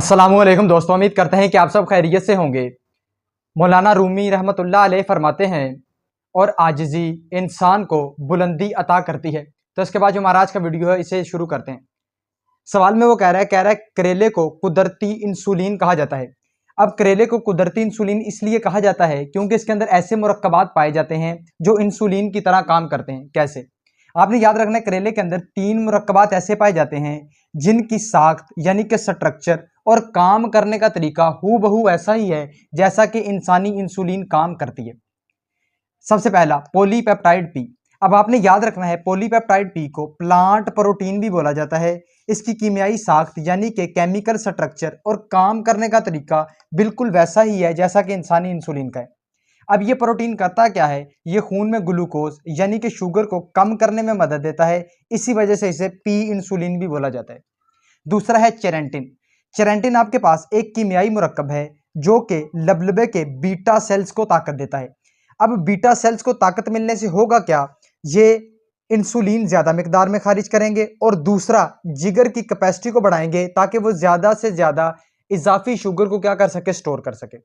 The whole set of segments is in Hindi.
अस्सलामुअलैकुम दोस्तों, उम्मीद करते हैं कि आप सब खैरियत से होंगे। मौलाना रूमी रहमतुल्लाह अलैह फरमाते हैं, और आजिज़ी इंसान को बुलंदी अता करती है। तो इसके बाद जो हमारा आज का वीडियो है, इसे शुरू करते हैं। सवाल में वो कह रहा है करेले को कुदरती इंसुलिन कहा जाता है। अब करेले को कुदरती इंसुलिन इसलिए कहा जाता है क्योंकि इसके अंदर ऐसे मुरक्कबात पाए जाते हैं जो इंसुलिन की तरह काम करते हैं। कैसे? आपने याद रखना है, करेले के अंदर 3 मुरक्कबात ऐसे पाए जाते हैं जिनकी साख्त यानी कि स्ट्रक्चर और काम करने का तरीका हूबहू ऐसा ही है जैसा कि इंसानी इंसुलिन काम करती है। सबसे पहला पॉलीपेप्टाइड पी। अब आपने याद रखना है, पॉलीपेप्टाइड पी को प्लांट प्रोटीन भी बोला जाता है। इसकी कीमियाई साख्त यानी कि केमिकल स्ट्रक्चर और काम करने का तरीका बिल्कुल वैसा ही है जैसा कि इंसानी इंसुलिन का है। अब ये प्रोटीन करता क्या है? ये खून में ग्लूकोज यानी कि शुगर को कम करने में मदद देता है। इसी वजह से इसे पी इंसुलिन भी बोला जाता है। दूसरा है चेरेंटिन। चेरेंटिन आपके पास एक कीमियाई मुरक्कब है जो कि लबलबे के बीटा सेल्स को ताकत देता है। अब बीटा सेल्स को ताकत मिलने से होगा क्या? ये इंसुलिन ज्यादा मिकदार में खारिज करेंगे और दूसरा जिगर की कैपेसिटी को बढ़ाएंगे ताकि वो ज्यादा से ज्यादा इजाफी शुगर को क्या कर सके? स्टोर कर सके।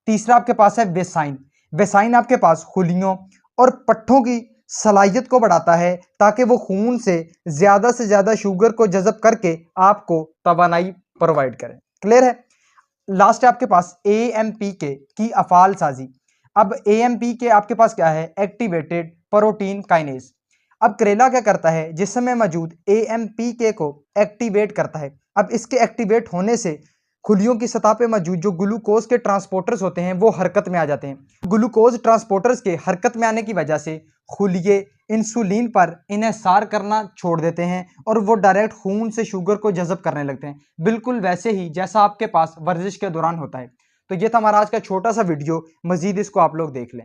तीसरा आपके पास है वेसाइन। वेसाइन आपके पास खुलियों और पट्ठों की सलाहियत को बढ़ाता है ताकि वो खून से ज्यादा शुगर को जज़ब करके आपको तवानाई प्रोवाइड करें। क्लियर है? लास्ट है आपके पास AMPK की अफाल साजी। अब AMPK आपके पास क्या है? Activated protein kinase. अब करेला क्या करता है? जिसमें मौजूद AMPK को एक्टिवेट करता है। अब इसके एक्टिवेट होने से खुलियों की सतह पे मौजूद जो ग्लूकोज के ट्रांसपोर्टर्स होते हैं वो हरकत में आ जाते हैं। ग्लूकोज ट्रांसपोर्टर्स के हरकत में आने की वजह से खुलिये इंसुलिन पर इन्हिसार करना छोड़ देते हैं और वो डायरेक्ट खून से शुगर को जज़ब करने लगते हैं, बिल्कुल वैसे ही जैसा आपके पास वर्जिश के दौरान होता है। तो ये था हमारा आज का छोटा सा वीडियो। मजीद इसको आप लोग देख लें।